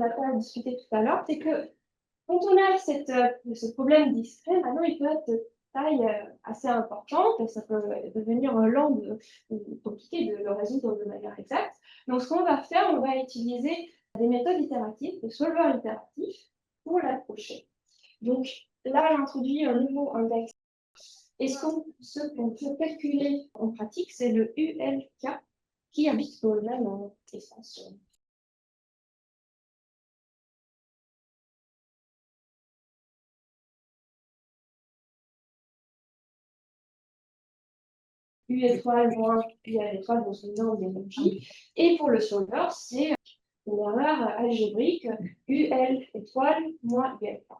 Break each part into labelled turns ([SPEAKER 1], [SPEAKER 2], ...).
[SPEAKER 1] n'a pas discuté tout à l'heure, c'est que quand on a ce problème discret, maintenant il peut être de taille assez importante et ça peut devenir lent ou compliqué de le résoudre de manière exacte. Donc ce qu'on va faire, on va utiliser des méthodes itératives, des solveurs itératifs pour l'approcher. Donc là, j'ai introduit un nouveau index. Et ce qu'on peut calculer en pratique, c'est le ULK qui habite dans le même espace. U étoile moins UL étoile dans une norme d'énergie. Et pour le solver, c'est une erreur algébrique UL étoile moins UL étoile.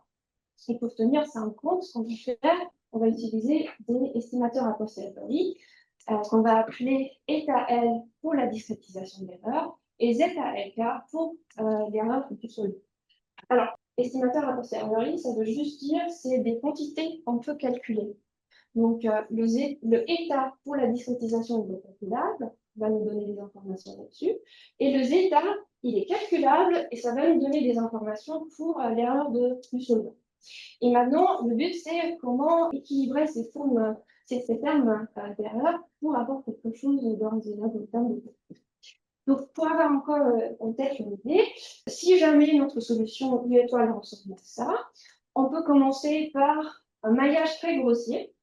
[SPEAKER 1] Ce qu'il faut tenir, c'est un compte. Ce qu'on va faire, on va utiliser des estimateurs a posteriori qu'on va appeler eta L pour la discrétisation de l'erreur et zeta LK pour l'erreur que tu solves. Alors, estimateur a posteriori, ça veut juste dire c'est des quantités qu'on peut calculer. Donc, le eta pour la discrétisation est calculable, va nous donner des informations là-dessus. Et le zeta, il est calculable et ça va nous donner des informations pour l'erreur de plus solvant. Et maintenant, le but, c'est comment équilibrer ces formes, ces termes d'erreur pour avoir quelque chose d'ordinaire en termes de calcul. Donc, pour avoir encore en tête une idée, si jamais notre solution U étoile ressemble à ça, on peut commencer par un maillage très grossier.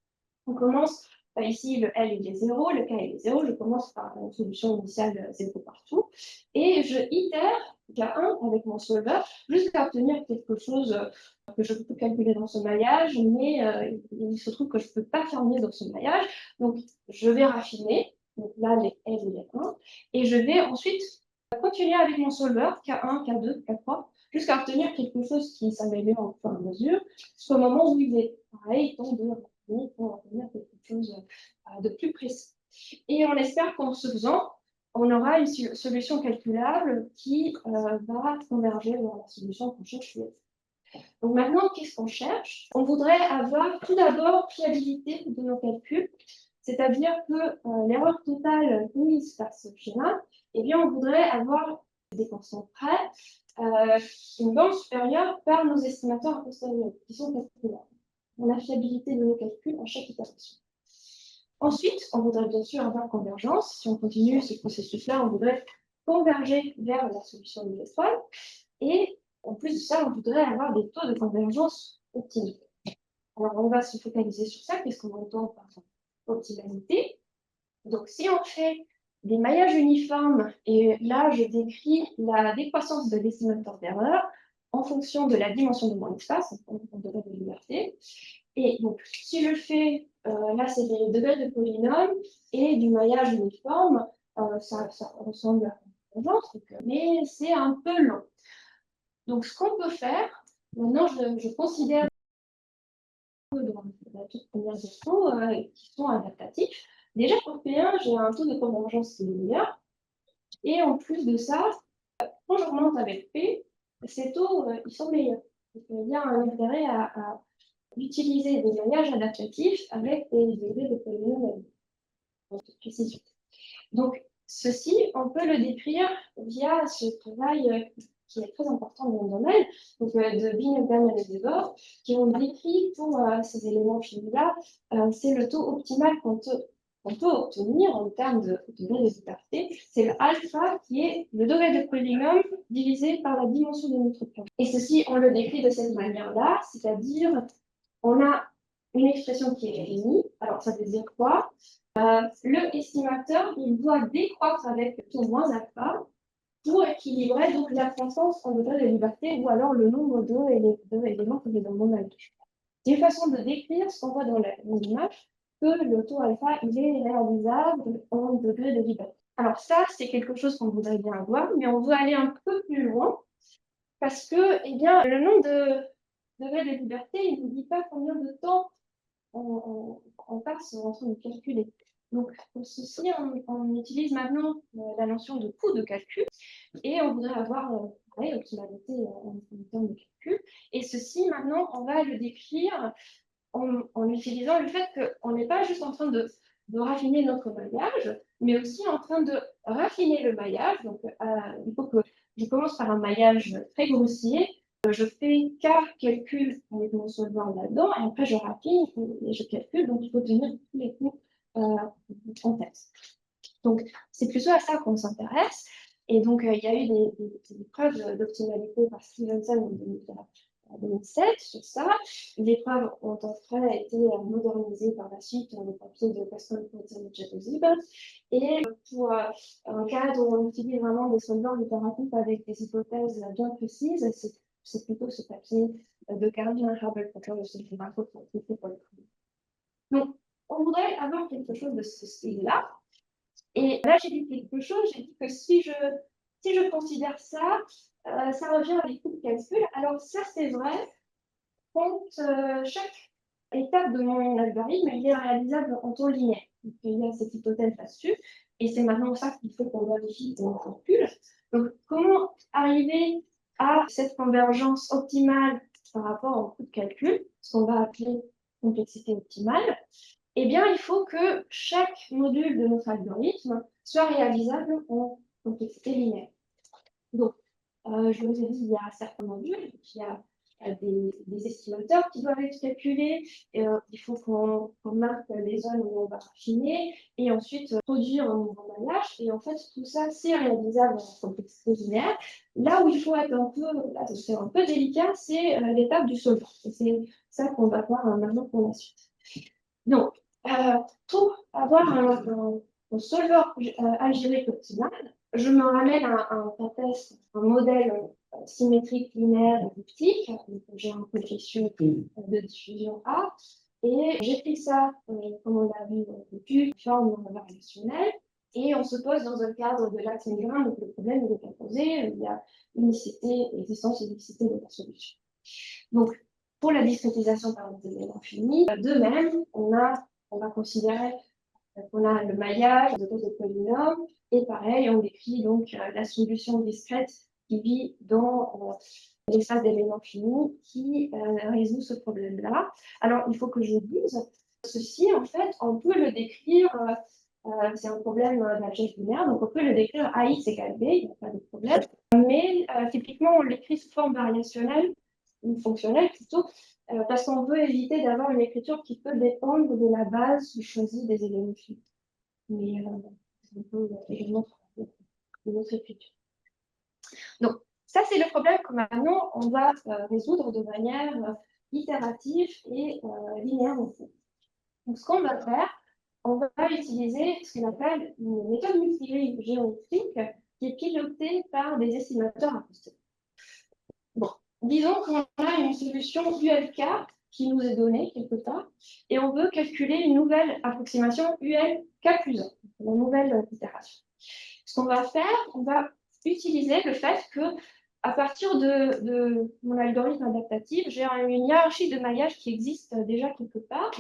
[SPEAKER 1] On commence, ici le L il est 0, le K il est 0, je commence par une solution initiale 0 partout, et je itère K1 avec mon solver jusqu'à obtenir quelque chose que je peux calculer dans ce maillage, mais il se trouve que je ne peux pas faire mieux dans ce maillage, donc je vais raffiner, donc là les L il est 1, et je vais ensuite continuer avec mon solver K1, K2, K3, jusqu'à obtenir quelque chose qui s'améliore au fur et à mesure, jusqu'au moment où il est pareil, donc de pour obtenir quelque chose de plus précis. Et on espère qu'en ce faisant, on aura une solution calculable qui va converger vers la solution qu'on cherche. Donc maintenant, qu'est-ce qu'on cherche? On voudrait avoir tout d'abord fiabilité de nos calculs, c'est-à-dire que l'erreur totale mise par ce schéma, eh bien, on voudrait avoir des constants près, une bande supérieure par nos estimateurs a posteriori, qui sont calculables. La fiabilité de nos calculs à chaque itération. Ensuite, on voudrait bien sûr avoir convergence. Si on continue ce processus-là, on voudrait converger vers la solution de l'étoile. Et en plus de ça, on voudrait avoir des taux de convergence optimaux. Alors, on va se focaliser sur ça. Qu'est-ce qu'on entend par optimalité? Donc, si on fait des maillages uniformes, et là, je décris la décroissance de l'estimateur d'erreur en fonction de la dimension de mon espace, en degrés de liberté. Et donc, si je fais, là, c'est des degrés de polynôme et du maillage uniforme, ça ressemble à une convergence, mais c'est un peu lent. Donc, ce qu'on peut faire, maintenant, je considère dans la toute première gestion qui sont adaptatifs. Déjà, pour P1, j'ai un taux de convergence qui est meilleur. Et en plus de ça, quand j'augmente avec P, ces taux, ils sont meilleurs. Donc, il y a un intérêt à utiliser des maillages adaptatifs avec des degrés de polynôme de précision. Donc, ceci, on peut le décrire via ce travail qui est très important dans le domaine, donc, de Bingham et de Debord, qui ont décrit pour ces éléments finis-là, c'est le taux optimal qu'on peut obtenir en termes de degré de liberté. C'est le alpha qui est le degré de polynôme divisé par la dimension de notre plan. Et ceci, on le décrit de cette manière-là, c'est-à-dire on a une expression qui est finie. Alors, ça veut dire quoi? Le estimateur, il doit décroître avec taux moins alpha pour équilibrer donc la croissance en degré de liberté ou alors le nombre d'éléments que j'ai dans mon algèbre. C'est une façon de décrire ce qu'on voit dans l'image, que le taux alpha, il est réalisable en degré de liberté. Alors ça, c'est quelque chose qu'on voudrait bien avoir, mais on veut aller un peu plus loin parce que, eh bien, le nombre de degrés de liberté, il ne nous dit pas combien de temps on passe en train de calculer. Donc, pour ceci, on utilise maintenant la notion de coût de calcul et on voudrait avoir l'optimalité en termes de calcul. Et ceci, maintenant, on va le décrire en utilisant le fait qu'on n'est pas juste en train de raffiner notre maillage, mais aussi en train de raffiner le maillage. Donc, il faut que je commence par un maillage très grossier. Je fais K calcul avec mon solvant là-dedans, et après je raffine et je calcule, donc il faut tenir tous les coups en tête. Donc, c'est plutôt à ça qu'on s'intéresse. Et donc, il y a eu des preuves d'optimalité par Stevenson en 2007 sur ça. Les preuves ont en fait été modernisées par la suite dans le papier de Pascal Pontin et Jacozzi. Et pour un cadre où on utilise vraiment des solvants littératifs avec des hypothèses bien précises, c'est plutôt ce papier de Caroline Herbert-Potter de ce pour le coup. Donc, on voudrait avoir quelque chose de ce style-là. Et là, j'ai dit quelque chose, j'ai dit que si je considère ça, ça revient à des coups de calcul. Alors ça, c'est vrai quand chaque étape de mon algorithme est réalisable en temps linéaire. Donc, il y a cette hypothèse là-dessus, et c'est maintenant ça qu'il faut qu'on vérifie dans le calcul. Donc, comment arriver à cette convergence optimale par rapport au coût de calcul, ce qu'on va appeler complexité optimale? Eh bien, il faut que chaque module de notre algorithme soit réalisable en complexité linéaire. Donc, je vous ai dit, il y a certains modules, il y a des estimateurs qui doivent être calculés, il faut qu'on marque les zones où on va affiner, et ensuite produire un nouveau maillage, et en fait, tout ça, c'est réalisable en complexité linéaire. Là où il faut être c'est un peu délicat, c'est l'étape du solvant. Et c'est ça qu'on va voir maintenant pour la suite. Donc, pour avoir un solveur algébrique optimal, je me ramène à un modèle symétrique linéaire elliptique. J'ai un coefficient de diffusion A. Et j'écris ça, comme on l'a vu depuis, forme variationnelle. Et on se pose dans un cadre de l'axe médian, donc le problème il est pas posé, il y a unicité, existence et unicité de la solution. Donc, pour la discrétisation par des éléments finis, de même, on va considérer qu'on a le maillage de cause de polynômes, et pareil, on décrit donc la solution discrète qui vit dans l'espace d'éléments finis qui résout ce problème-là. Alors, il faut que je dise, ceci, en fait, on peut le décrire, c'est un problème d'algèbre binaire, donc on peut le décrire AX égale B, il n'y a pas de problème, mais typiquement, on l'écrit sous forme variationnelle, ou fonctionnelle plutôt, parce qu'on veut éviter d'avoir une écriture qui peut dépendre de la base choisie des éléments finis. Mais on peut également travailler de notre écriture. Donc, ça, c'est le problème que maintenant, on va résoudre de manière itérative et linéaire. Donc, ce qu'on va faire, on va utiliser ce qu'on appelle une méthode multigrille géométrique qui est pilotée par des estimateurs acoustique. Bon, disons qu'on a une solution ULK qui nous est donnée quelque part, et on veut calculer une nouvelle approximation ULK plus 1, une nouvelle itération. Ce qu'on va faire, on va utiliser le fait que, à partir de mon algorithme adaptatif, j'ai une hiérarchie de maillage qui existe déjà quelque part,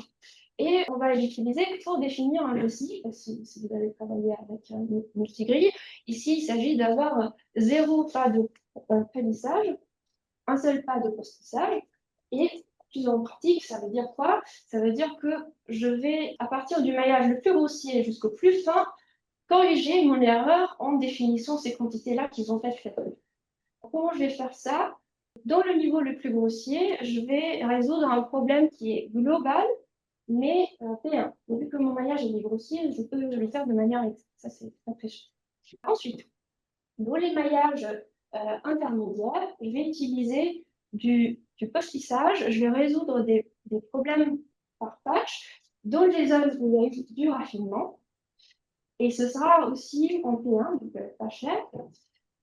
[SPEAKER 1] et on va l'utiliser pour définir un dossier, si vous avez travaillé avec un multigrille. Ici, il s'agit d'avoir 0 pas de prémissage, un seul pas de postissage, et plus en pratique, ça veut dire quoi? Ça veut dire que je vais, à partir du maillage le plus grossier jusqu'au plus fin, corriger mon erreur en définissant ces quantités-là qui vont être faites. Comment je vais faire ça? Dans le niveau le plus grossier, je vais résoudre un problème qui est global, mais P1. Et vu que mon maillage est grossier, je peux le faire de manière X. Ça, c'est très précieux. Ensuite, dans les maillages intermédiaires, je vais utiliser du postissage. Je vais résoudre des problèmes par patch dans les zones où il y a eu du raffinement. Et ce sera aussi en P1, donc pas cher.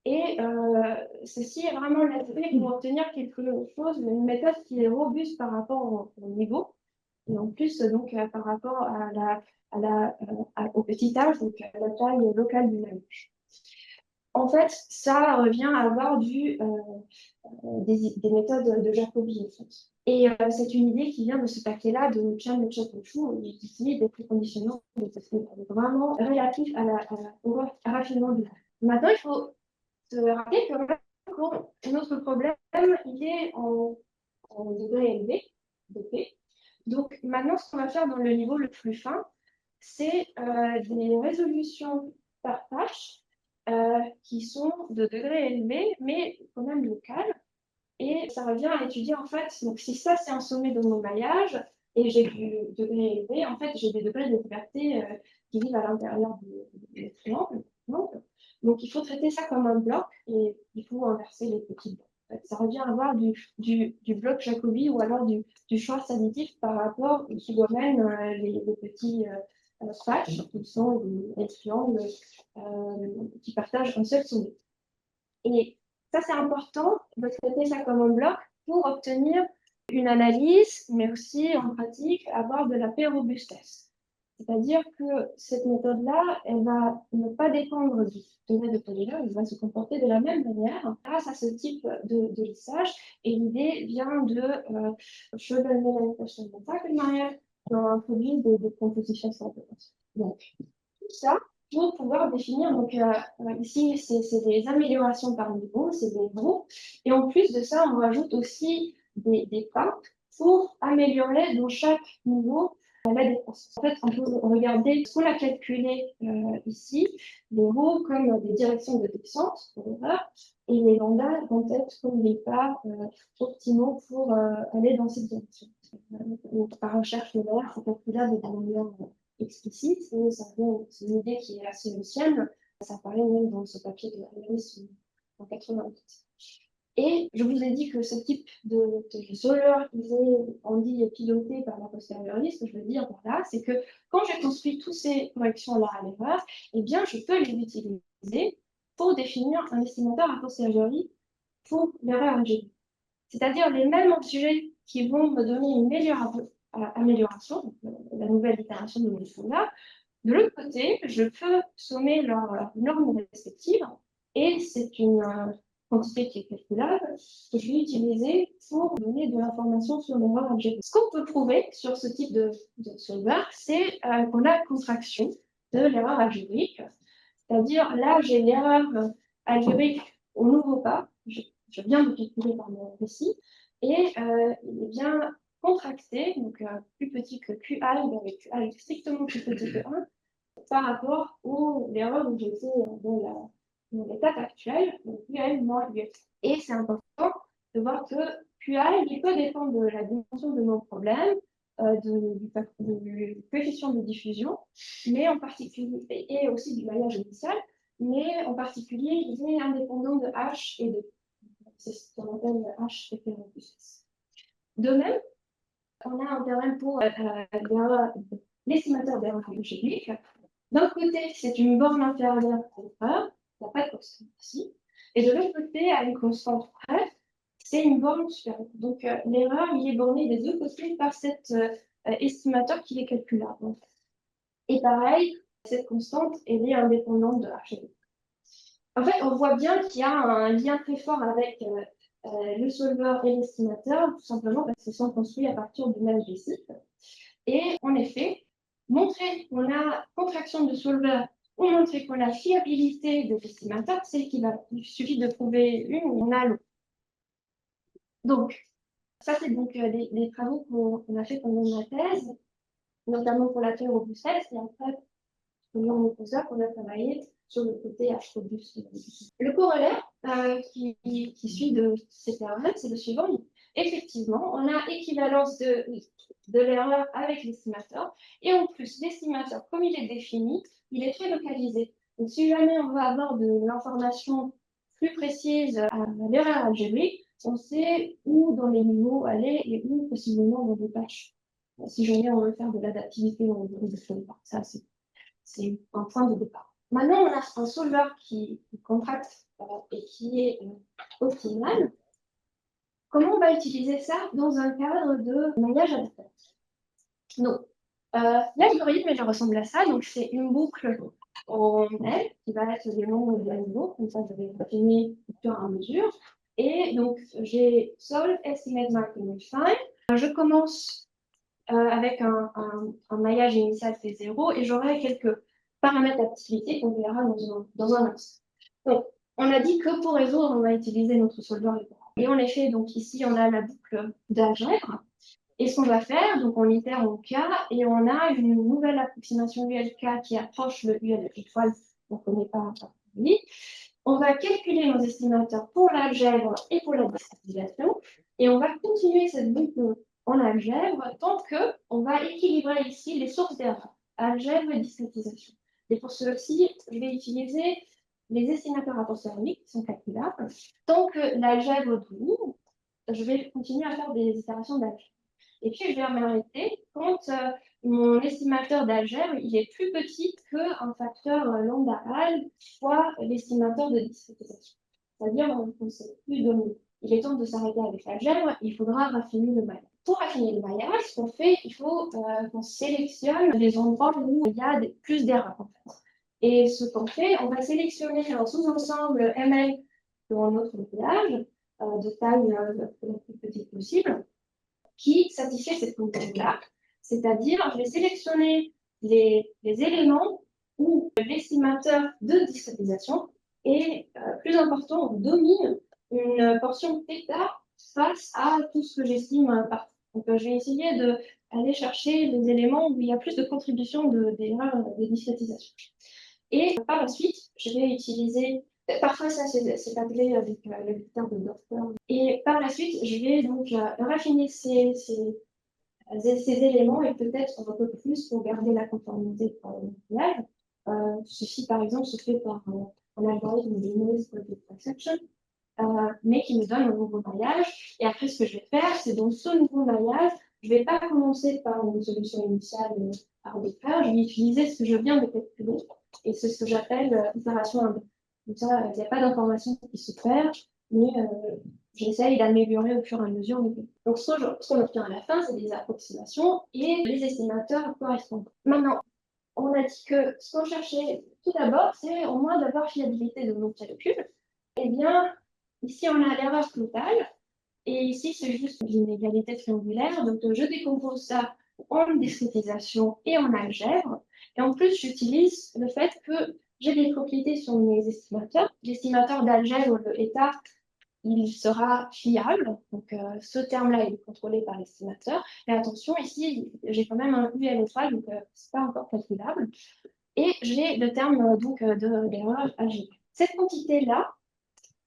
[SPEAKER 1] Et ceci est vraiment la clé pour obtenir quelque chose, une méthode qui est robuste par rapport au niveau. Et en plus, donc, par rapport au petit âge, donc à la taille locale du maillage. En fait, ça revient à avoir des méthodes de Jacobi, en fait. Et c'est une idée qui vient de ce paquet-là de Chan et Chakochu, où il utilise des préconditionnements vraiment relatifs au raffinement du. Maintenant, il faut se rappeler que notre problème, il est en degré élevé de P. Donc, maintenant, ce qu'on va faire dans le niveau le plus fin, c'est des résolutions par tâche qui sont de degré élevé, mais quand même local. Et ça revient à étudier en fait, donc si ça c'est un sommet de mon maillage, et j'ai du degré élevé, en fait j'ai des degrés de liberté qui vivent à l'intérieur du triangle. Donc il faut traiter ça comme un bloc et il faut inverser les petits blocs. En fait, ça revient à avoir du bloc Jacobi ou alors du Schwarz additif par rapport qui domine les petits patchs qui sont des triangles qui partagent un seul sommet. Et ça, c'est important de traiter ça comme un bloc pour obtenir une analyse, mais aussi en pratique, avoir de la paix-robustesse. C'est-à-dire que cette méthode-là, elle va ne pas dépendre du degré de polygone, elle va se comporter de la même manière grâce à ce type de lissage. Et l'idée vient de Schoebel-Melanie-Taschenberg, qui ont introduit des compositions synthétiques. Donc, tout ça, pour pouvoir définir, donc ici, c'est des améliorations par niveau, c'est des groupes. Et en plus de ça, on rajoute aussi des pas pour améliorer dans chaque niveau la défense. En fait, on peut regarder ce qu'on a calculé ici, les roues comme des directions de descente pour l'erreur, et les lambdas vont être comme des pas optimaux pour aller dans cette direction. Par recherche de l'air, c'est calculable de manière explicite, et c'est une idée qui est assez ancienne. Ça apparaît même dans ce papier de Harris en 88. Et je vous ai dit que ce type de solar, on dit piloté par la posteriori. Ce que je veux dire par là, c'est que quand j'ai construit toutes ces corrections-là à l'erreur, eh bien, je peux les utiliser pour définir un estimateur a posteriori pour l'erreur algébrique. C'est-à-dire les mêmes sujets qui vont me donner une meilleure amélioration, la nouvelle itération de mon solar. De l'autre côté, je peux sommer leurs normes respectives et c'est une quantité qui est calculable que je vais utiliser pour donner de l'information sur l'erreur algébrique. Ce qu'on peut prouver sur ce type de solver, c'est qu'on a contraction de l'erreur algébrique. C'est-à-dire, là, j'ai l'erreur algébrique au nouveau pas. Je viens de calculer par mon récit. Et il est bien contracté, donc plus petit que QI, avec QI strictement plus petit que 1, par rapport à l'erreur où j'étais dans l'étape actuelle, donc QI moins UF. Et c'est important de voir que QI, il peut dépendre de la dimension de nos problèmes, du coefficient de diffusion, mais en particulier, et aussi du maillage initial, mais en particulier, il est indépendant de H et de c'est ce qu'on appelle H et P+. De même, on a un théorème pour l'estimateur d'erreur algébrique. D'un côté, c'est une borne inférieure à l'erreur, il n'y a pas de constante ici. Et de l'autre côté, à une constante près, c'est une borne supérieure. Donc l'erreur, il est borné des deux côtés par cet estimateur qui est calculable. Et pareil, cette constante, elle est indépendante de H. En fait, on voit bien qu'il y a un lien très fort avec le solver et l'estimateur, tout simplement parce qu'ils sont construits à partir du même principe. Et en effet, montrer qu'on a contraction de solver ou montrer qu'on a fiabilité de l'estimateur, c'est équivalent. Il suffit de trouver une ou on a l'autre. Donc, ça, c'est donc des travaux qu'on a fait pendant ma thèse, notamment pour la théorie robustesse, et après, pendant mon postdoc, on a travaillé sur le côté H-robuste. Le corollaire qui suit de ces théorèmes, c'est le suivant. Effectivement, on a équivalence de l'erreur avec l'estimateur, et en plus, l'estimateur, comme il est défini, il est très localisé. Donc, si jamais on veut avoir de l'information plus précise à l'erreur algébrique, on sait où dans les niveaux aller et où possiblement dans des patchs. Si jamais on veut faire de l'adaptivité au niveau de ce ça, c'est un point de départ. Maintenant, on a un solver qui contracte et qui est optimal. Comment on va utiliser ça dans un cadre de maillage adaptatif? Donc, l'algorithme, il ressemble à ça. Donc, c'est une boucle en L qui va être le nombre de niveaux. Comme ça, je vais affiner au fur et à mesure. Et donc, j'ai solve, estimate, mark and refine. Je commence avec un maillage initial T0 et j'aurai quelques paramètres d'activité qu'on verra dans un instant. Donc, on a dit que pour résoudre, on va utiliser notre solver. Et en effet, donc ici, on a la boucle d'algèbre. Et ce qu'on va faire, donc on itère en K et on a une nouvelle approximation ULK qui approche le UL étoile. On ne connaît pas oui. On va calculer nos estimateurs pour l'algèbre et pour la discrétisation, et on va continuer cette boucle en algèbre tant qu'on va équilibrer ici les sources d'erreur, algèbre et discrétisation. Et pour ceci, je vais utiliser les estimateurs a posteriori qui sont calculables. Tant que l'algèbre domine, je vais continuer à faire des itérations d'algèbre. Et puis, je vais m'arrêter quand mon estimateur d'algèbre il est plus petit qu'un facteur lambda al fois l'estimateur de discrétisation. C'est-à-dire qu'on ne sait plus donner. Il est temps de s'arrêter avec l'algèbre, il faudra raffiner le maillage. Pour raffiner le maillage, ce qu'on fait, il faut qu'on sélectionne les endroits où il y a plus d'erreurs. En fait. Et ce qu'on fait, on va sélectionner un sous-ensemble ML dans notre maillage de taille la plus petite possible qui satisfait cette condition-là. C'est-à-dire, je vais sélectionner les éléments où l'estimateur de discrétisation est plus important, on domine une portion θ face à tout ce que j'estime partout. Donc, je vais essayer d'aller chercher les éléments où il y a plus de contribution d'erreurs de discrétisation. Et par la suite, je vais utiliser, parfois ça c'est appelé avec le vecteur de Doppler. Et par la suite, je vais donc raffiner ces éléments et peut-être un peu plus pour garder la conformité par le maquillage. Ceci, par exemple, se fait par un algorithme de noise project exception, mais qui me donne un nouveau maillage. Et après, ce que je vais faire, c'est dans ce nouveau maillage, je ne vais pas commencer par une solution initiale arbitraire, je vais utiliser ce que je viens de calculer. Et c'est ce que j'appelle itération inverse. Comme ça, il n'y a pas d'information qui se perd, mais j'essaye d'améliorer au fur et à mesure. Donc, ce qu'on obtient à la fin, c'est des approximations et les estimateurs correspondants. Maintenant, on a dit que ce qu'on cherchait tout d'abord, c'est au moins d'avoir fiabilité de nos calculs. Eh bien, ici, on a l'erreur totale. Et ici, c'est juste une inégalité triangulaire. Donc, je décompose ça en discrétisation et en algèbre. Et en plus, j'utilise le fait que j'ai des propriétés sur mes estimateurs. L'estimateur d'algèbre, le état, il sera fiable. Donc, ce terme-là, il est contrôlé par l'estimateur. Mais attention, ici, j'ai quand même un UL étoile, donc ce n'est pas encore calculable. Et j'ai le terme de l'erreur algébrique. Cette quantité-là,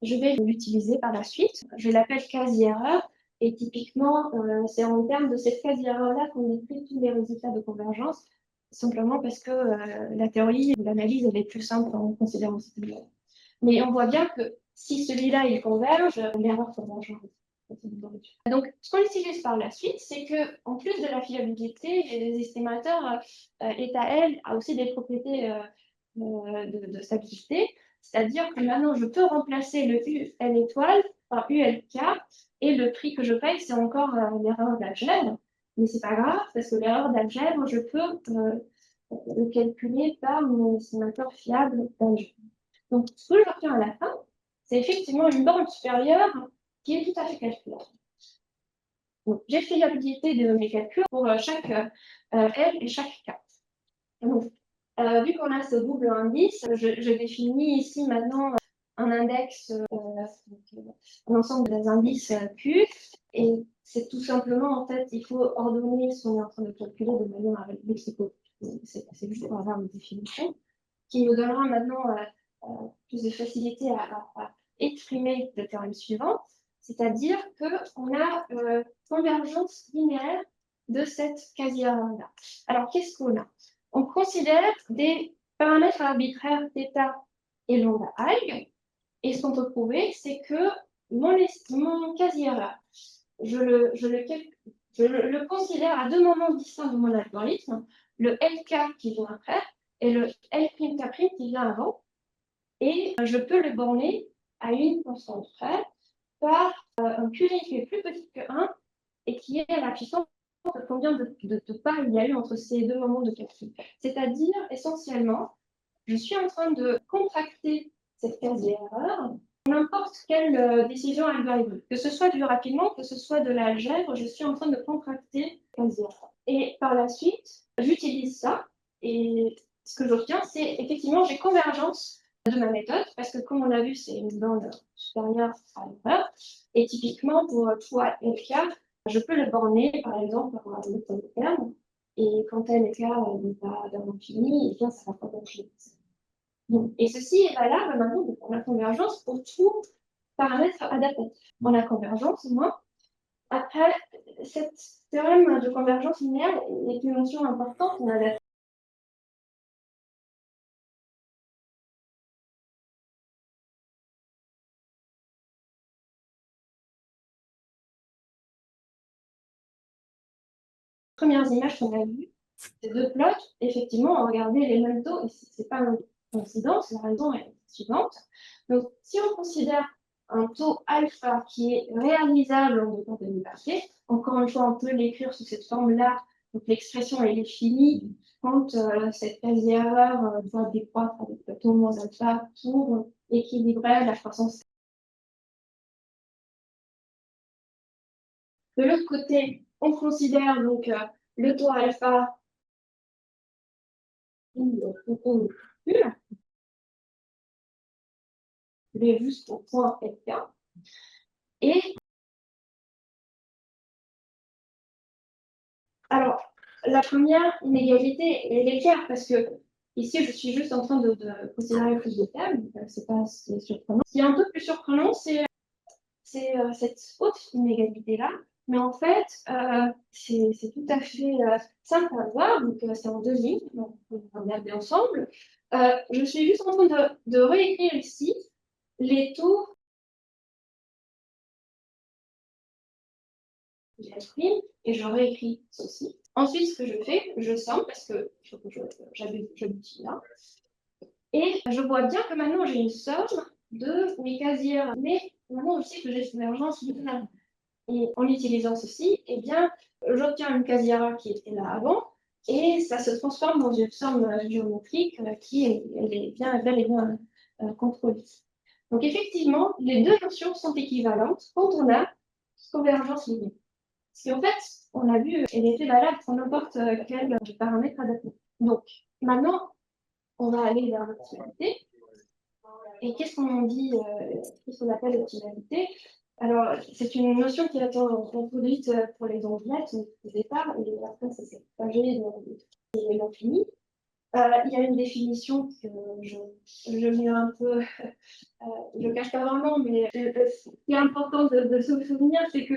[SPEAKER 1] je vais l'utiliser par la suite. Je l'appelle quasi-erreur. Et typiquement, c'est en termes de cette quasi-erreur-là qu'on écrit tous les résultats de convergence, simplement parce que la théorie ou l'analyse, elle est plus simple en considérant cette erreur. Mais on voit bien que si celui-là, il converge, l'erreur converge. Donc, ce qu'on utilise par la suite, c'est qu'en plus de la fiabilité, les estimateurs eta-L a aussi des propriétés de stabilité. C'est-à-dire que maintenant, je peux remplacer le UL étoile par ULK et le prix que je paye, c'est encore l'erreur d'algèbre. Mais c'est pas grave, parce que l'erreur d'algèbre, je peux le calculer par mon estimateur fiable d'algèbre. Donc, ce que j'obtiens à la fin, c'est effectivement une borne supérieure qui est tout à fait calculable. Donc, j'ai fiabilité de mes calculs pour chaque L et chaque K. Donc, vu qu'on a ce double indice, je définis ici maintenant un index, un ensemble des indices Q, et c'est tout simplement, en fait, il faut ordonner ce qu'on est en train de calculer de manière lexico. C'est juste pour avoir une définition qui me donnera maintenant plus de facilité à exprimer le théorème suivant, c'est-à-dire qu'on a convergence linéaire de cette quasi-erreur-là. Alors, qu'est-ce qu'on a? On considère des paramètres arbitraires θ et lambda alg, et ce qu'on peut prouver, c'est que mon quasi-erreur, je le considère à deux moments distincts de mon algorithme, le LK qui vient après et le L'K' qui vient avant, et je peux le borner à une constante près par un QI qui est plus petit que 1 et qui est à la puissance de combien de pas il y a eu entre ces deux moments de calcul. C'est-à-dire, essentiellement, je suis en train de contracter cette quasi-erreur n'importe quelle décision algorithmique. Que ce soit du rapidement, que ce soit de l'algèbre, je suis en train de contracter quasi-erreur. Et par la suite, j'utilise ça et ce que j'obtiens, c'est effectivement, j'ai convergence de ma méthode, parce que comme on a vu, c'est une bande supérieure à l'erreur. Et typiquement, pour toi, LK, je peux le borner, par exemple, par un tel terme. Et quand LK n'est pas d'un infini, et bien, ça va pas d'infini. Donc, et ceci est valable maintenant pour la convergence pour tout paramètre adaptatif. En la convergence, moi, après, cette théorème de convergence linéaire est une notion importante en adaptation. Premières images qu'on a vues, ces deux plots, effectivement, on regardait les mêmes taux, et c'est pas une coïncidence, la raison est suivante. Donc, si on considère un taux alpha qui est réalisable en degrés de liberté, encore une fois, on peut l'écrire sous cette forme-là, donc l'expression elle est finie quand cette quasi-erreur doit décroître avec le taux moins alpha pour équilibrer la croissance. De l'autre côté, on considère donc le taux alpha les juste au point FK. Et alors, la première inégalité, elle est claire parce que ici, je suis juste en train de considérer plus de termes, c'est pas ce qui est surprenant. Ce qui est un peu plus surprenant, c'est cette haute inégalité-là. Mais en fait, c'est tout à fait simple à voir. Donc, c'est en deux lignes. Donc, on va regarder ensemble. Je suis juste en train de réécrire ici les taux. J'imprime et je réécris ceci. Ensuite, ce que je fais, je somme parce que j'aboutis là. Et je vois bien que maintenant j'ai une somme de mes casiers. Mais maintenant je sais que j'ai une convergence linéaire. Et en utilisant ceci, eh bien, j'obtiens une casière qui était là avant et ça se transforme dans une somme géométrique qui est, elle est bien, bel et bien contrôlée. Donc effectivement, les deux notions sont équivalentes quand on a convergence linéaire. Parce qu'en fait, on a vu, elle était valable pour n'importe quel paramètre adapté. Donc, maintenant, on va aller vers l'optimalité. Et qu'est-ce qu'on dit, qu'est-ce qu'on appelle l'optimalité? Alors, c'est une notion qui a été introduite pour les ondelettes au départ, et après, ça s'est propagé dans les éléments finis. Il y a une définition que je mets un peu, je ne cache pas vraiment, mais ce qui est important de se souvenir, c'est que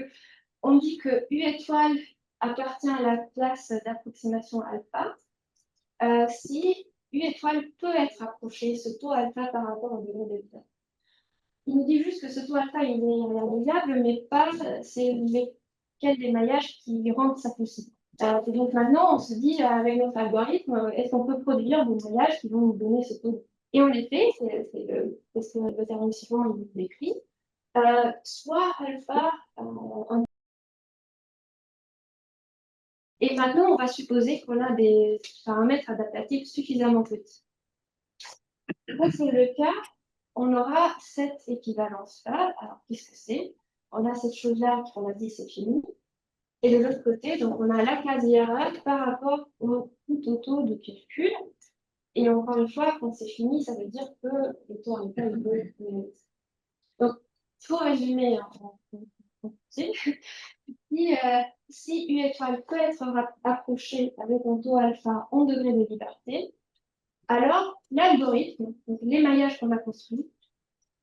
[SPEAKER 1] on dit que U étoile appartient à la classe d'approximation alpha si U étoile peut être approché, ce taux alpha par rapport au degré de delta. Il nous dit juste que ce taux alpha il est irréalisable, mais pas c'est lesquels des maillages qui rendent ça possible. Et donc maintenant, on se dit avec notre algorithme, est-ce qu'on peut produire des maillages qui vont nous donner ce taux? Et en effet, c'est le terme suivant, il nous décrit. Soit alpha, et maintenant, on va supposer qu'on a des paramètres adaptatifs suffisamment petits. Quand c'est le cas, on aura cette équivalence-là. Alors, qu'est-ce que c'est? On a cette chose-là qu'on a dit, c'est fini. Et de l'autre côté, donc, on a la quasi-erreur par rapport au tout taux de calcul. Et encore une fois, quand c'est fini, ça veut dire que le taux n'est pas égal. Donc, il faut résumer si U étoile peut être approché avec un taux alpha en degré de liberté, alors l'algorithme, donc l'émaillage qu'on a construit,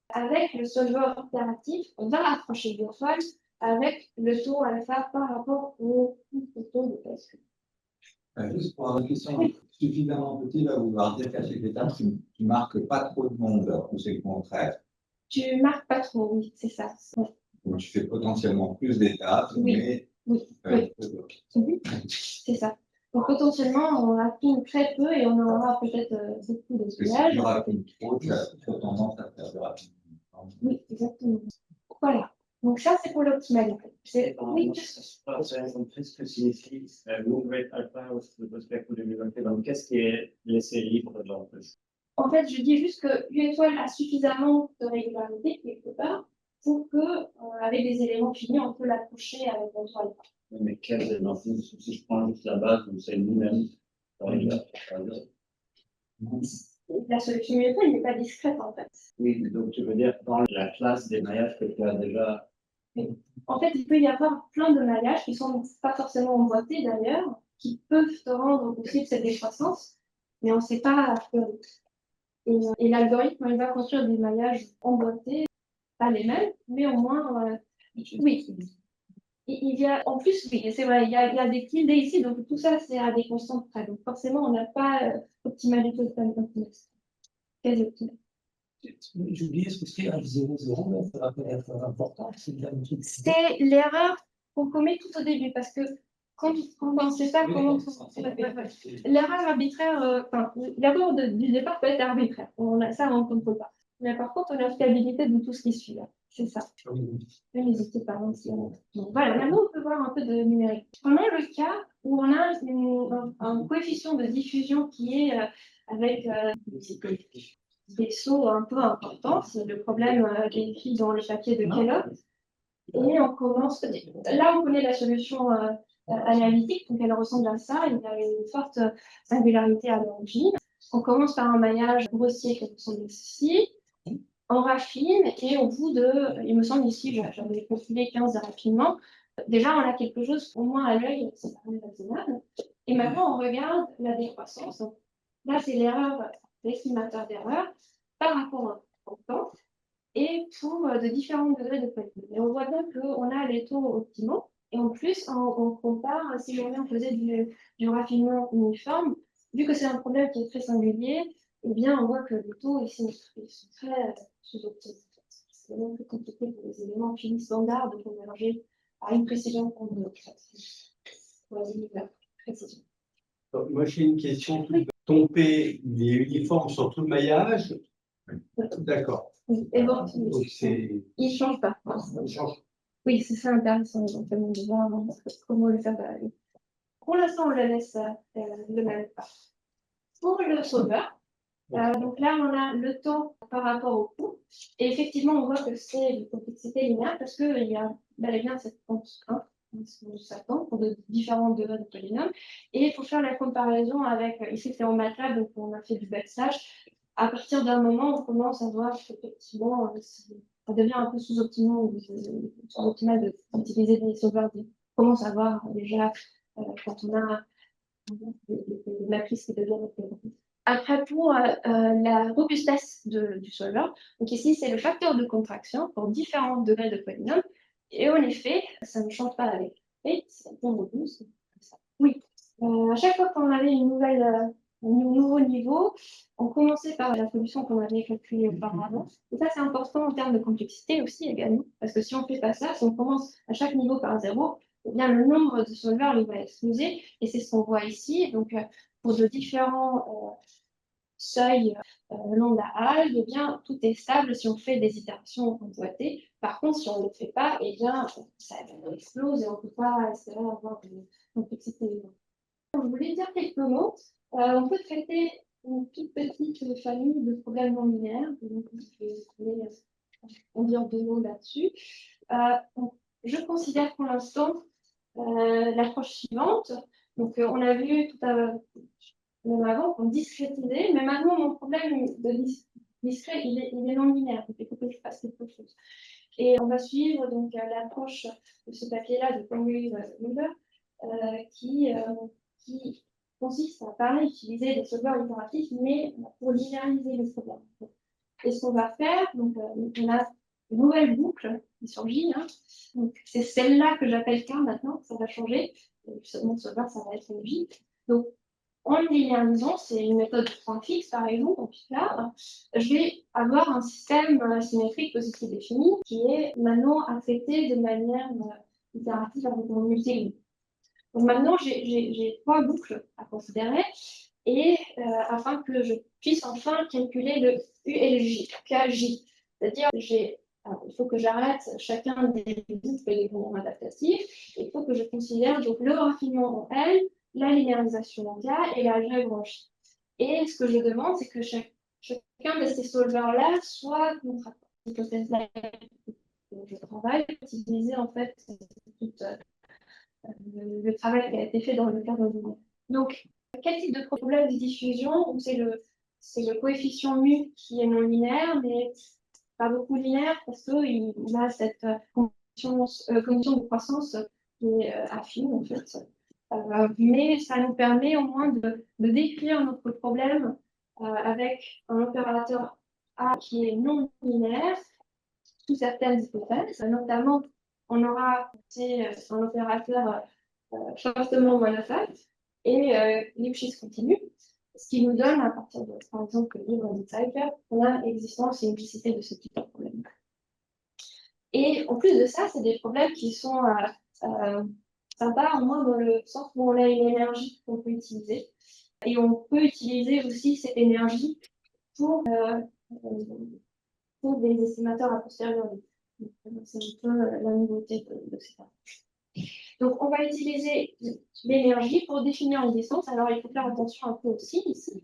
[SPEAKER 1] avec le solver impératif, on va approcher U étoile avec le taux alpha par rapport au taux de calcul.
[SPEAKER 2] Juste pour une question suffisamment petit, là, vous allez dire qu'à chaque étape, tu ne marques pas trop de monde, ou c'est le contraire.
[SPEAKER 1] Tu marques pas trop, oui, c'est ça.
[SPEAKER 2] Donc, tu fais potentiellement plus d'étapes,
[SPEAKER 1] oui.
[SPEAKER 2] mais
[SPEAKER 1] oui. C'est ça. Donc potentiellement, on raffine très peu et on aura peut-être beaucoup de
[SPEAKER 2] villages. Si tu raffines trop, tu as tendance à faire de rapidement.
[SPEAKER 1] Oui, exactement. Voilà. Donc ça, c'est pour l'optimalité. Oui,
[SPEAKER 3] Qu'est-ce que signifie low grade alpha respect to the Donc, qu'est-ce qui est laissé libre dans le
[SPEAKER 1] En fait, je dis juste que U étoile a suffisamment de régularité quelque part pour que, avec des éléments finis, on peut l'approcher avec notre alpha.
[SPEAKER 3] Mais quels éléments finis? Si je prends juste la base, c'est nous-mêmes.
[SPEAKER 1] La solution U étoile n'est pas discrète en fait.
[SPEAKER 3] Oui, donc tu veux dire dans la classe des maillages que tu as déjà.
[SPEAKER 1] Oui. En fait, il peut y avoir plein de maillages qui ne sont pas forcément emboîtés d'ailleurs, qui peuvent te rendre possible cette décroissance, mais on ne sait pas. Et l'algorithme, il va construire des maillages emboîtés, pas les mêmes, mais au moins, oui. Il y a, en plus, oui, c'est vrai, il y a des tildes ici, donc tout ça, c'est à des constantes près. Donc forcément, on n'a pas optimalité quasi optimale.
[SPEAKER 4] J'ai oublié ce que c'est un 0,0, ça va pas être important, c'est de la multiplication.
[SPEAKER 1] C'est l'erreur qu'on commet tout au début, parce que quand on ne sait pas comment. L'erreur arbitraire, enfin, l'erreur du départ peut être arbitraire. Ça, on ne contrôle pas. Mais par contre, on a la fiabilité de tout ce qui suit là. C'est ça. N'hésitez pas. Hein, donc, voilà, maintenant on peut voir un peu de numérique. Prenons le cas où on a un coefficient de diffusion qui est avec des sauts un peu importants. C'est le problème qui est écrit dans le papier de Kellogg. Et on commence. Là, on connaît la solution analytique, donc elle ressemble à ça. Il y a une forte singularité à l'origine. On commence par un maillage grossier qui ressemble à ceci. On raffine et au bout de, il me semble ici, j'avais calculé 15 de raffinement. Déjà, on a quelque chose, au moins à l'œil, ça paraît raisonnable. Et maintenant, on regarde la décroissance. Donc, là, c'est l'erreur, l'estimateur d'erreur par rapport au temps et pour de différents degrés de qualité. Et on voit bien qu'on a les taux optimaux. Et en plus, on compare, si jamais on faisait du raffinement uniforme, vu que c'est un problème qui est très singulier, eh bien, on voit que les taux ici sont très sous-optimaux. C'est même plus compliqué pour les éléments finis standards de converger à une précision qu'on veut. Précision.
[SPEAKER 4] Moi, j'ai une question. Ton P, il est uniforme sur tout le maillage. D'accord.
[SPEAKER 1] Oui, et bon,
[SPEAKER 4] Donc, c'est.
[SPEAKER 1] il ne change pas.
[SPEAKER 4] Il change.
[SPEAKER 1] Oui, c'est ça intéressant éventuellement de voir comment le faire varier. Pour l'instant, on le laisse le même pas. Pour le solver, donc là, on a le temps par rapport au coût. Et effectivement, on voit que c'est une complexité linéaire parce qu'il y a bel et bien cette contrainte, on s'attend pour de différents degrés de polynôme. Et il faut faire la comparaison avec, ici c'est en MATLAB, donc on a fait du backslash. À partir d'un moment, on commence à voir qu'effectivement, ça devient un peu sous-optimal d'utiliser des solvers. On commence à voir déjà quand on a des matrices qui deviennent plus grandes. Après, pour la robustesse du solver, donc ici, c'est le facteur de contraction pour différents degrés de polynôme. Et en effet, ça ne change pas avec et c'est bien robuste. Comme ça. Oui, à chaque fois qu'on avait un nouveau niveau, on commençait par la solution qu'on avait calculée auparavant. Et ça, c'est important en termes de complexité aussi également, parce que si on ne fait pas ça, si on commence à chaque niveau par 0, eh bien, le nombre de solvers il va exploser. Et c'est ce qu'on voit ici. Donc, pour de différents seuils le long de la halle, eh bien, tout est stable si on fait des itérations emboîtées. Par contre, si on ne le fait pas, eh bien, ça explose et on ne peut pas espérer avoir de complexité. Je voulais dire quelques mots. On peut traiter une toute petite famille de problèmes non linéaires. Donc, je vais en dire deux mots là-dessus. Je considère pour l'instant l'approche suivante. Donc, on a vu tout à l'heure, même avant, qu'on discrétisait, mais maintenant, mon problème de discret, il est non linéaire. Donc, il faut que je fasse quelque chose. Et on va suivre donc l'approche de ce papier-là de Conway-Weaver qui consiste à pareil, utiliser des solvers itératifs, mais pour linéariser les problèmes. Et ce qu'on va faire, donc, on a une nouvelle boucle qui surgit. Hein. Donc, c'est celle-là que j'appelle K maintenant, ça va changer. Mon solver, ça va être une J. Donc, en linéarisant, c'est une méthode de point fixe, par exemple, en Picard, je vais avoir un système symétrique positif défini qui est maintenant affecté de manière itérative avec mon multi. Donc maintenant, j'ai trois boucles à considérer et afin que je puisse enfin calculer le U et le J, KJ. C'est-à-dire, il faut que j'arrête chacun des boucles et des groupements adaptatifs. Il faut que je considère donc le raffinement en L, la linéarisation en K et l'algèbre en J. Et ce que je demande, c'est que chacun de ces solvers-là soit contractant. Hypothèse-là, je travaille, utiliser en fait toute le travail qui a été fait dans le cadre du. Donc, quel type de problème de diffusion? C'est le coefficient mu qui est non linéaire, mais pas beaucoup linéaire parce qu'il a cette condition de croissance qui est affine en fait. Mais ça nous permet au moins de décrire notre problème avec un opérateur A qui est non linéaire, sous certaines hypothèses. Notamment, on aura un opérateur fortement monophase et Lipschitz continu, ce qui nous donne, à partir de, par exemple, le livre de Zeiger, l'existence et une implicité de ce type de problème. Et en plus de ça, c'est des problèmes qui sont sympas, au moins dans le sens où on a une énergie qu'on peut utiliser. Et on peut utiliser aussi cette énergie pour des estimateurs a posteriori. C'est un peu la nouveauté de cette approche. Donc, on va utiliser l'énergie pour définir une distance. Alors, il faut faire attention un peu aussi ici.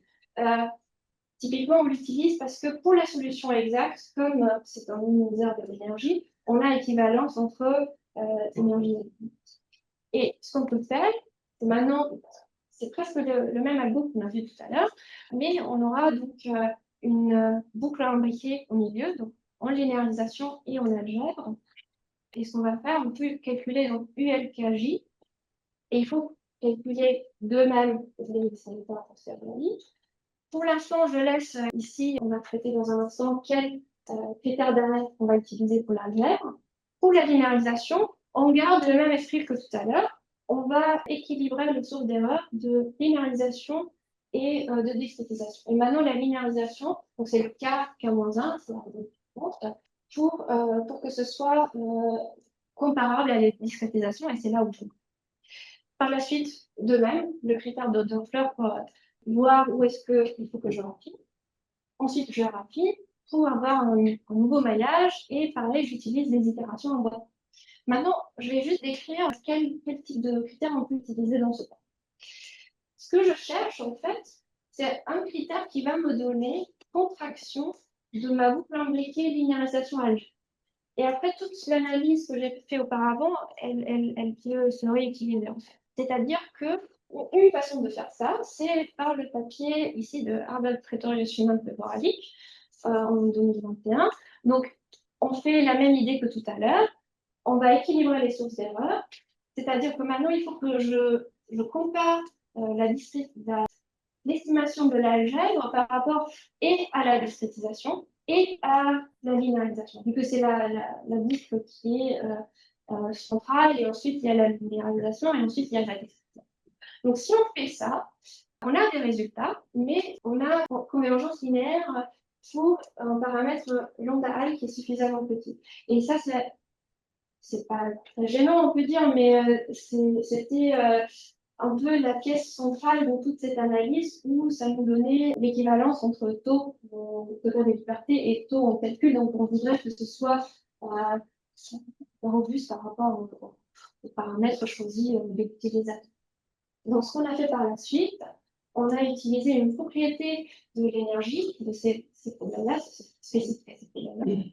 [SPEAKER 1] Typiquement, on l'utilise parce que pour la solution exacte, comme c'est un unitaire de l'énergie, on a équivalence entre énergie et ce qu'on peut faire, c'est maintenant, c'est presque le même algo qu'on a vu tout à l'heure, mais on aura donc une boucle imbriquée au milieu, donc en linéarisation et en algèbre. Et ce qu'on va faire, on peut calculer donc ULKJ, et il faut calculer de même les estimateurs a posteriori. Pour l'instant, je laisse ici, on va traiter dans un instant quel critère d'arrêt on va utiliser pour l'algèbre. Pour la linéarisation, on garde le même esprit que tout à l'heure. On va équilibrer les sources d'erreur de linéarisation et de discrétisation. Et maintenant, la linéarisation, donc c'est le K, K-1, c'est pour que ce soit comparable à la discrétisation, et c'est là où je... Par la suite, de même, le critère de Doppler pour voir où est-ce qu'il faut que je raffine. Ensuite, je raffine pour avoir un nouveau maillage, et pareil, j'utilise des itérations en boîte. Maintenant, je vais juste décrire quel type de critères on peut utiliser dans ce cas. Ce que je cherche, en fait, c'est un critère qui va me donner contraction de ma boucle imbriquée linéarisation algèbre. Et après, toute l'analyse que j'ai fait auparavant, elle peut se rééquilibrer, en fait. C'est-à-dire que une façon de faire ça, c'est par le papier ici de Harvard Pretorius Human Favorabic en 2021. Donc, on fait la même idée que tout à l'heure. On va équilibrer les sources d'erreur. C'est-à-dire que maintenant, il faut que je compare l'estimation de l'algèbre par rapport et à la discrétisation et à la linéarisation, vu que c'est la boucle qui est centrale, et ensuite il y a la linéarisation, et ensuite il y a la discrétisation. Donc si on fait ça, on a des résultats, mais on a une convergence linéaire pour un paramètre lambda i qui est suffisamment petit. Et ça, c'est pas très gênant, on peut dire, mais c'était un peu la pièce centrale de toute cette analyse, où ça nous donnait l'équivalence entre taux de liberté et taux en calcul. Donc, on voudrait que ce soit robuste par rapport aux paramètres choisis de l'utilisateur. Donc, ce qu'on a fait par la suite, on a utilisé une propriété de l'énergie de ces problèmes-là, spécifiques à ces problèmes-là,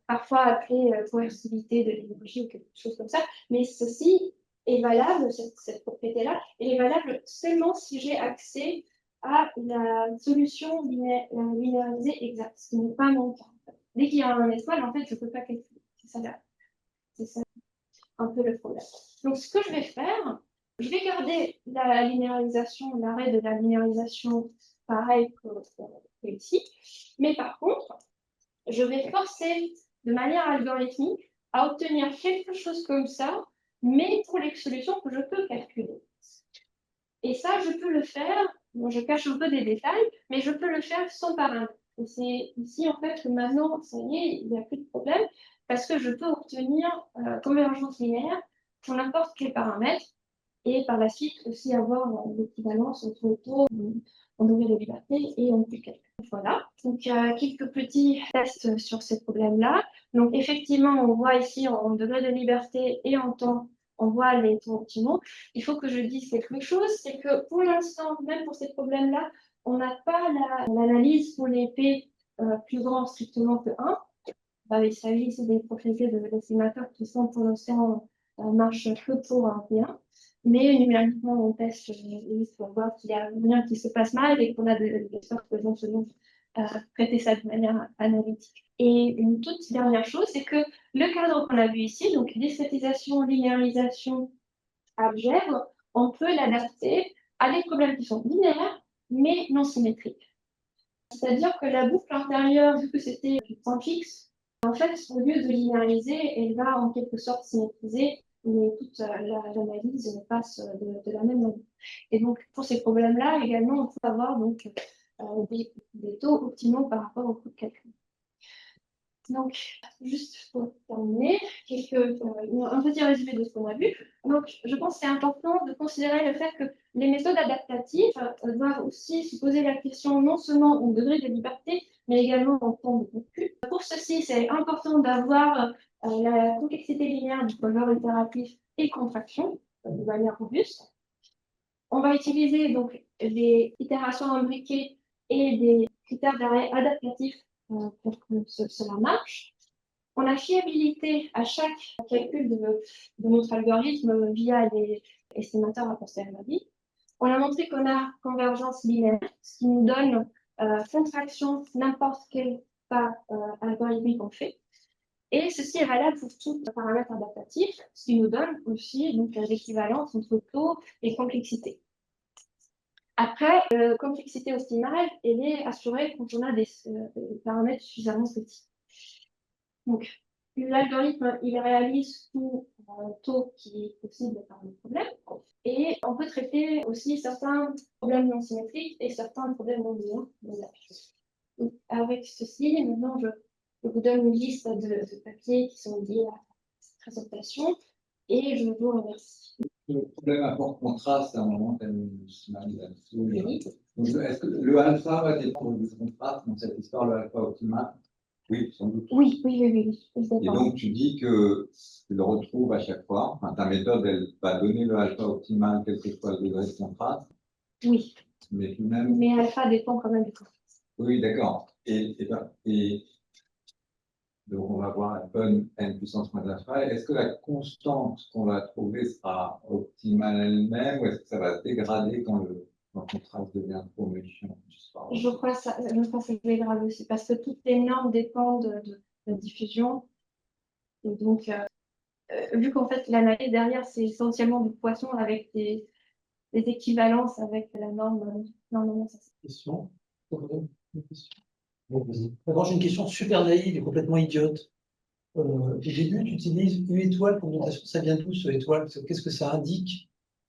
[SPEAKER 1] parfois appelée coercivité de l'énergie ou quelque chose comme ça, mais ceci est valable, cette propriété-là, elle est valable seulement si j'ai accès à la solution linéarisée exacte, ce qui n'est pas mon cas. Dès qu'il y a un étoile, en fait, je ne peux pas calculer. C'est ça un peu le problème. Donc, ce que je vais faire, je vais garder la linéarisation, l'arrêt de la linéarisation pareil que ici, mais par contre, je vais forcer de manière algorithmique à obtenir quelque chose comme ça, mais pour les solutions que je peux calculer. Et ça, je peux le faire, bon, je cache un peu des détails, mais je peux le faire sans paramètres. Et c'est ici, en fait, que maintenant, ça y est, il n'y a plus de problème, parce que je peux obtenir convergence linéaire pour n'importe quel paramètre, et par la suite aussi avoir l'équivalence entre le taux en degré de liberté et en plus calcul. Voilà, donc quelques petits tests sur ces problèmes-là. Donc effectivement, on voit ici en degré de liberté et en temps, on voit les taux optimaux. Il faut que je dise quelque chose, c'est que pour l'instant, même pour ces problèmes-là, on n'a pas l'analyse pour les P plus grands strictement que 1. Il s'agit ici des propriétés de l'estimateur qui sont pour l'instant marche que pour un P1. Mais numériquement, on teste juste pour voir qu'il y a rien qui se passe mal et qu'on a des sortes que l'on se traiter ça de manière analytique. Et une toute dernière chose, c'est que le cadre qu'on a vu ici, donc discrétisation, linéarisation, algèbre, on peut l'adapter à des problèmes qui sont linéaires, mais non symétriques. C'est-à-dire que la boucle intérieure, vu que c'était du point fixe, en fait, au lieu de linéariser, elle va en quelque sorte symétriser, mais toute l'analyse passe de la même manière. Et donc, pour ces problèmes-là, également, on peut avoir donc, des taux optimaux par rapport au coût de calcul. Donc, juste pour terminer, un petit résumé de ce qu'on a vu. Donc, je pense que c'est important de considérer le fait que les méthodes adaptatives doivent aussi se poser la question non seulement au degré de liberté, mais également en temps de calcul. Pour ceci, c'est important d'avoir la complexité linéaire du solver itératif et contraction de manière robuste. On va utiliser donc des itérations imbriquées et des critères d'arrêt adaptatifs pour que cela marche. On a fiabilité à chaque calcul de notre algorithme via les estimateurs a posteriori. On a montré qu'on a convergence linéaire, ce qui nous donne contraction n'importe quel pas algorithmique on fait. Et ceci est valable pour tout paramètre adaptatif, ce qui nous donne aussi l'équivalence entre taux et complexité. Après, complexité optimale, elle est assurée quand on a des paramètres suffisamment petits. Donc, l'algorithme, il réalise tout taux qui est possible par le problème. Et on peut traiter aussi certains problèmes non symétriques et certains problèmes non linéaires. Donc, avec ceci, maintenant, je vous donne une liste de papiers qui sont liés à cette présentation et je vous remercie.
[SPEAKER 2] Le problème à fort contraste, à un moment, est-ce
[SPEAKER 1] Oui.
[SPEAKER 2] que le alpha va dépendre du contraste dans cette histoire, le alpha optimal? Oui, sans doute.
[SPEAKER 1] Oui.
[SPEAKER 2] Et donc, tu dis que tu le retrouves à chaque fois. Enfin, ta méthode, elle va donner le alpha optimal, quel que soit le degré de contraste.
[SPEAKER 1] Oui.
[SPEAKER 2] Mais tout de même.
[SPEAKER 1] Mais alpha dépend quand même du contraste.
[SPEAKER 2] Oui, d'accord. Et donc, on va voir alpha n puissance moins alpha. Est-ce que la constante qu'on va trouver sera optimale elle-même ou est-ce que ça va se dégrader quand le contraste devient trop méchant?
[SPEAKER 1] Je crois que ça se dégrade aussi parce que toutes les normes dépendent de la diffusion. Et donc, vu qu'en fait, l'analyse derrière, c'est essentiellement du poisson avec des équivalences avec la norme. Normalement, ça
[SPEAKER 5] Question. D'abord, j'ai une question super naïve et complètement idiote. Au début, tu utilises U étoile pour notation. Ça vient d'où ce étoile? Qu'est-ce que ça indique?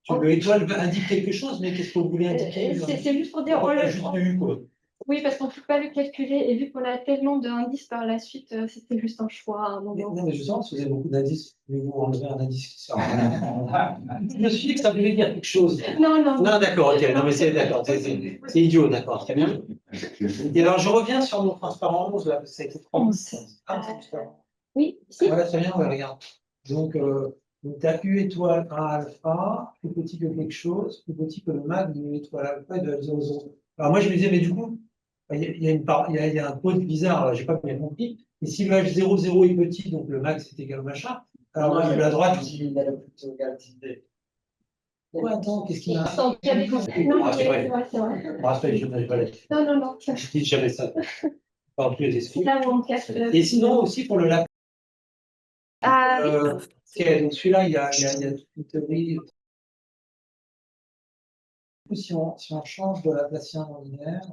[SPEAKER 5] Le étoile indique quelque chose, mais qu'est-ce que vous voulez indiquer?
[SPEAKER 1] c'est juste pour dire.
[SPEAKER 5] Juste U, quoi.
[SPEAKER 1] Oui, parce qu'on ne peut pas le calculer et vu qu'on a tellement d'indices par la suite, c'était juste un choix à un moment.
[SPEAKER 5] Non, mais je sens que vous avez beaucoup d'indices. Voulez-vous enlever un indice qui sert à rien? Je me suis dit que ça voulait dire quelque chose.
[SPEAKER 1] Non.
[SPEAKER 5] Non, d'accord, ok. Non, mais c'est d'accord. C'est idiot, d'accord. Très bien. Et alors, je reviens sur mon transparent 11, là. Ça a été 30. Ah, c'est différent.
[SPEAKER 1] Oui, si.
[SPEAKER 5] Voilà, très bien, ouais, regarde. Donc, tu as U étoile 1 alpha, plus petit que quelque chose, plus petit que le max de l'étoile alpha et de L00. Alors, moi, je me disais, mais du coup, il y a un code bizarre, là, je n'ai pas bien compris. Et si le H00 est petit, donc le max est égal au machin, alors moi, à droite, il a la plutôt égalité. Oh, attends, qu'est-ce qu'il a?
[SPEAKER 1] Non,
[SPEAKER 5] c'est vrai.
[SPEAKER 1] C'est vrai.
[SPEAKER 5] Je n'ai pas les.
[SPEAKER 1] Non.
[SPEAKER 5] Je dis jamais ça. Par tous les esprits.
[SPEAKER 1] Là où on cache.
[SPEAKER 5] Et sinon, aussi pour le lap.
[SPEAKER 1] Ah,
[SPEAKER 5] Ok, donc celui-là, il y a toute une théorie. Si on change de Laplacien en linéaire,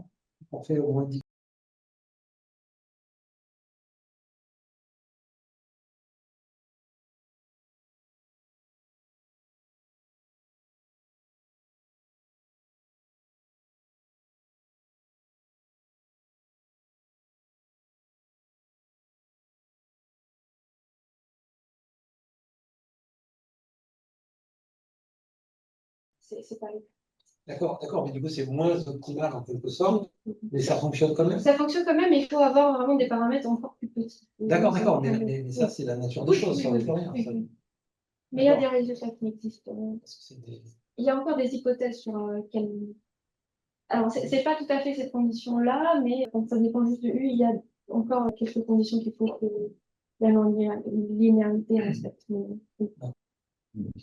[SPEAKER 5] on fait au moins 10.
[SPEAKER 1] c'est pas.
[SPEAKER 5] D'accord, mais du coup, c'est moins optimal en quelque sorte, mais ça fonctionne quand même.
[SPEAKER 1] Ça fonctionne quand même, mais il faut avoir vraiment des paramètres encore plus petits.
[SPEAKER 5] D'accord, mais ça, c'est la nature des choses, ça n'enlève rien. Ça.
[SPEAKER 1] Mais il y a des résultats qui existent.
[SPEAKER 5] Parce que
[SPEAKER 1] Il y a encore des hypothèses sur quelle. Alors, c'est pas tout à fait cette condition-là, mais comme ça dépend juste de U, il y a encore quelques conditions qu'il faut que la non-linéarité respecte.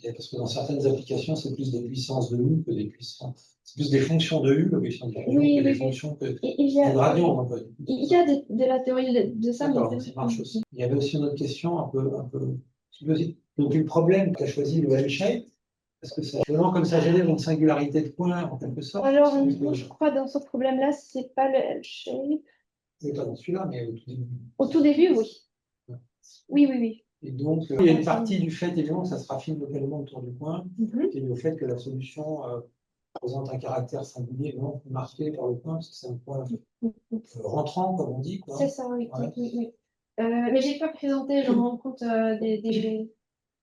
[SPEAKER 5] Parce que dans certaines applications, c'est plus des puissances de U que des puissances. C'est plus des fonctions de U, la puissance de que des fonctions que des gradients.
[SPEAKER 1] Il y a de la théorie de ça,
[SPEAKER 5] mais ça marche aussi. Il y avait aussi une autre question un peu. Donc, le problème, tu as choisi le L-shape. Parce que c'est vraiment comme ça génère une singularité de point, en quelque sorte.
[SPEAKER 1] Alors, je crois dans ce problème-là, c'est pas le L-shape.
[SPEAKER 5] C'est pas dans celui-là, mais au tout début.
[SPEAKER 1] Au tout début, oui. Oui, oui, oui.
[SPEAKER 5] Et donc, il y a une partie du fait, évidemment, que ça se raffine localement autour du point,
[SPEAKER 1] Mhm.
[SPEAKER 5] qui est le fait que la solution présente un caractère singulier, non marqué par le point, parce que c'est un point rentrant, comme on dit, quoi.
[SPEAKER 1] C'est ça, oui.
[SPEAKER 5] Ouais.
[SPEAKER 1] Oui, oui. Mais j'ai pas présenté, je me rends compte des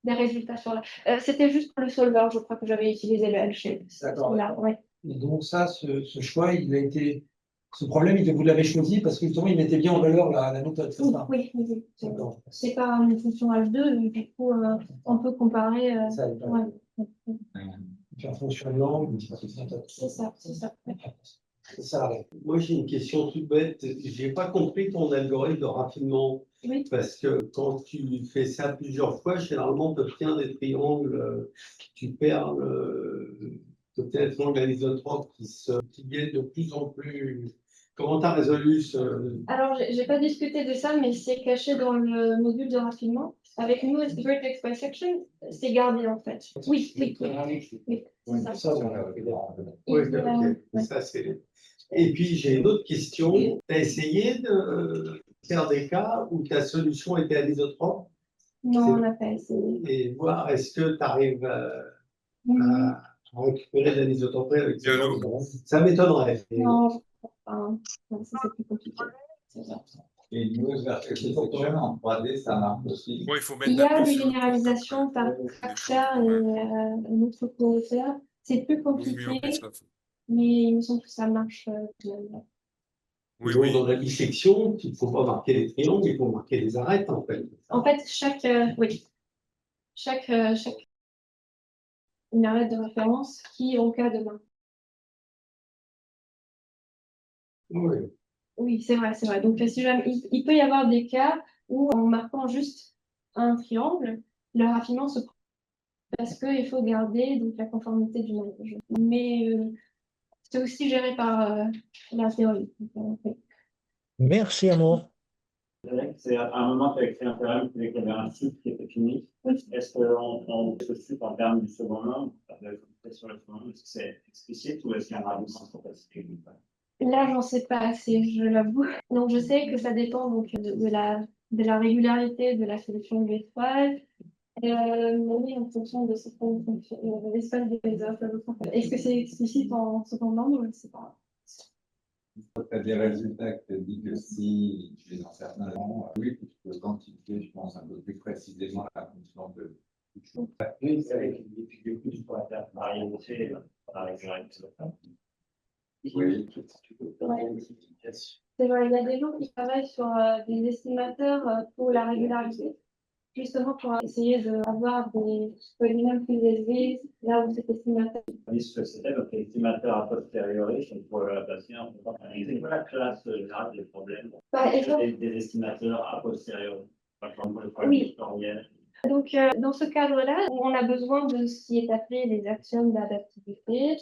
[SPEAKER 1] résultats sur là. C'était juste pour le solver, je crois que j'avais utilisé le L-shape.
[SPEAKER 5] D'accord.
[SPEAKER 1] Là, ouais.
[SPEAKER 5] Et donc ça, ce choix, il a été, ce problème, vous l'avez choisi parce que justement, il mettait bien en valeur la méthode, c'est ça?
[SPEAKER 1] Oui, oui, oui.
[SPEAKER 5] D'accord.
[SPEAKER 1] C'est pas une fonction H2, mais du coup, on peut comparer.
[SPEAKER 5] Ça,
[SPEAKER 1] Ouais.
[SPEAKER 5] en fonction de l'angle,
[SPEAKER 1] C'est ça, c'est ça.
[SPEAKER 5] c'est ça la règle.
[SPEAKER 4] Moi, j'ai une question toute bête. J'ai pas compris ton algorithme de raffinement.
[SPEAKER 1] Oui.
[SPEAKER 4] Parce que quand tu fais ça plusieurs fois, généralement, tu obtiens des triangles, tu perds le triangle anisotrope qui est de plus en plus. Comment tu as résolu ce.
[SPEAKER 1] Alors, j'ai pas discuté de ça, mais c'est caché dans le module de raffinement. Avec nous, vertex bisection, c'est gardé en fait. Oui, oui, oui. C'est ça.
[SPEAKER 4] Oui,
[SPEAKER 1] Et,
[SPEAKER 4] ok. Ça, c'est. Et puis, j'ai une autre question. Tu as essayé de faire des cas où ta solution était anisotrope
[SPEAKER 1] Non, on n'a pas essayé.
[SPEAKER 4] et voir est-ce que tu arrives
[SPEAKER 1] Mhm.
[SPEAKER 4] à récupérer de l'anisotropie avec ce genre de. Ça m'étonnerait.
[SPEAKER 1] Non, je crois pas. Non, ça, c'est plus compliqué. C'est ça.
[SPEAKER 2] Et nous, vertex en 3D, ça marche aussi.
[SPEAKER 6] Bon, il faut mettre
[SPEAKER 1] Il y a
[SPEAKER 6] la
[SPEAKER 1] des
[SPEAKER 6] puce,
[SPEAKER 1] généralisations par facteur et un autre co-auteur. C'est plus
[SPEAKER 6] Vaut mieux
[SPEAKER 1] compliqué,
[SPEAKER 6] en mettre ça.
[SPEAKER 1] mais il me semble que ça marche.
[SPEAKER 6] Oui,
[SPEAKER 4] Donc,
[SPEAKER 6] oui.
[SPEAKER 4] dans la dissection, il ne faut pas marquer les triangles, il faut marquer les arêtes, en fait.
[SPEAKER 1] En fait, oui, chaque une arête de référence qui est en cas de main.
[SPEAKER 4] Oui.
[SPEAKER 1] Oui, c'est vrai, c'est vrai. Donc, si jamais, il peut y avoir des cas où, en marquant juste un triangle, le raffinement se prend parce qu'il faut garder donc, la conformité du maillage. Mais c'est aussi géré par la théorie. Donc, oui.
[SPEAKER 7] Merci, Amour.
[SPEAKER 3] C'est à un moment, tu as écrit un théorème qui disait qu'il y avait un cycle qui était fini.
[SPEAKER 1] Oui.
[SPEAKER 3] Est-ce qu'on se suit en termes du second nombre, sur le second nombre, est-ce que c'est explicite ou est-ce qu'il y a un argument sur capacité?
[SPEAKER 1] Là, j'en sais pas assez, je l'avoue. Donc, je sais que ça dépend donc, de la régularité de la solution de l'étoile. Oui, en fonction de certaines fonctions, l'espace des offres. Est-ce que c'est explicite en second nombre? Je ne sais pas.
[SPEAKER 2] Tu as des résultats qui te disent que si tu es dans certains moments, oui, tu peux quantifier, je pense, un peu plus précisément la fonction de.
[SPEAKER 3] Oui, c'est vrai qu'il y a des coûts pour la faire variabilité dans la régularité.
[SPEAKER 2] Oui.
[SPEAKER 1] C'est vrai, il y a des gens qui travaillent sur des estimateurs pour la régularité, justement pour essayer d'avoir des polynômes plus élevés, là où cet estimateur.
[SPEAKER 3] Ce que c'était, donc l'estimateur a posteriori, donc pour la patiente, on peut pas analyser la classe générale des problèmes. Des estimateurs a posteriori. Par exemple, le problème vectoriel.
[SPEAKER 1] Donc, dans ce cadre-là, on a besoin de ce qui est appelé les axiomes d'adaptivité.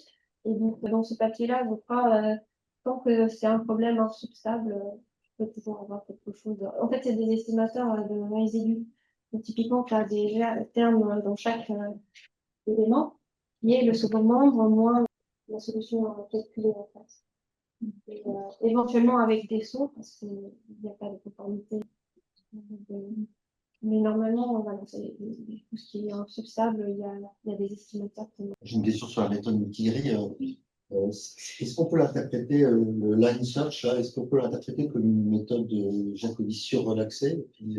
[SPEAKER 1] Et donc, dans ce papier-là, je crois, tant que c'est un problème insubstable, je peux toujours avoir quelque chose. En fait, c'est des estimateurs de résidus. Donc, typiquement, tu as des termes dans chaque élément, qui est le second membre moins la solution calculée en face. Et, éventuellement avec des sauts, parce qu'il n'y a pas de conformité. Mais normalement, voilà, tout ce qui est insubstable, il y a des estimateurs qui.
[SPEAKER 7] J'ai une question sur la méthode multigris. Est-ce qu'on peut l'interpréter, le line search, là, est-ce qu'on peut l'interpréter comme une méthode de Jacobi surrelaxée? Et puis,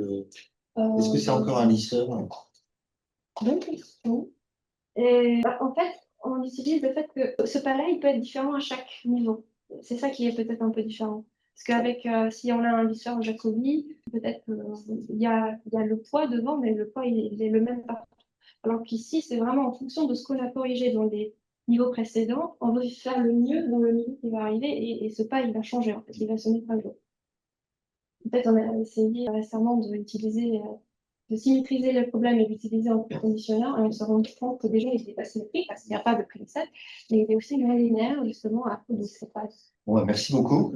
[SPEAKER 7] est-ce que c'est encore un lisseur?
[SPEAKER 1] Bonne question. Et, en fait, on utilise le fait que ce palais, il peut être différent à chaque niveau. C'est ça qui est peut-être un peu différent. Parce qu'avec, si on a un lisseur Jacobi, peut-être qu'il y a le poids devant, mais le poids, il est le même partout. Alors qu'ici, c'est vraiment en fonction de ce qu'on a corrigé dans les niveaux précédents, on veut faire le mieux dans le niveau qui va arriver, et ce pas, il va changer, en fait, il va se mettre à jour. En fait, on a essayé récemment de symétriser le problème et d'utiliser un préconditionneur, et on se rend compte que déjà, il n'était pas symétrique parce qu'il n'y a pas de preset, mais il est aussi non linéaire, justement, à cause de ces phases.
[SPEAKER 7] Ouais, merci beaucoup.